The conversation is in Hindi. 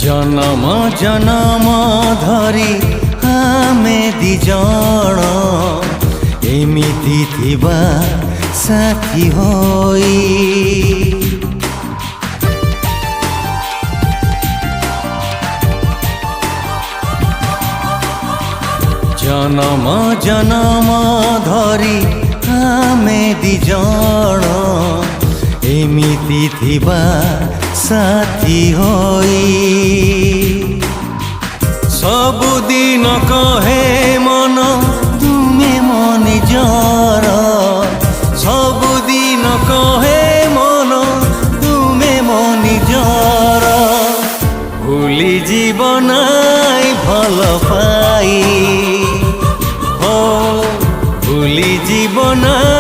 जन्म जन्म धरी आमे दिजण एमिति थिबा साथी होई। जन्म जन्म धरी आमे दिजण एमिति थिबा साथी होई। सबुदिन कहे मन तुमे मो निजर, सबुदिन कहे मन तुमे मो निजर। भूली जीवनाई भल पाई, हो भूली जीवनाई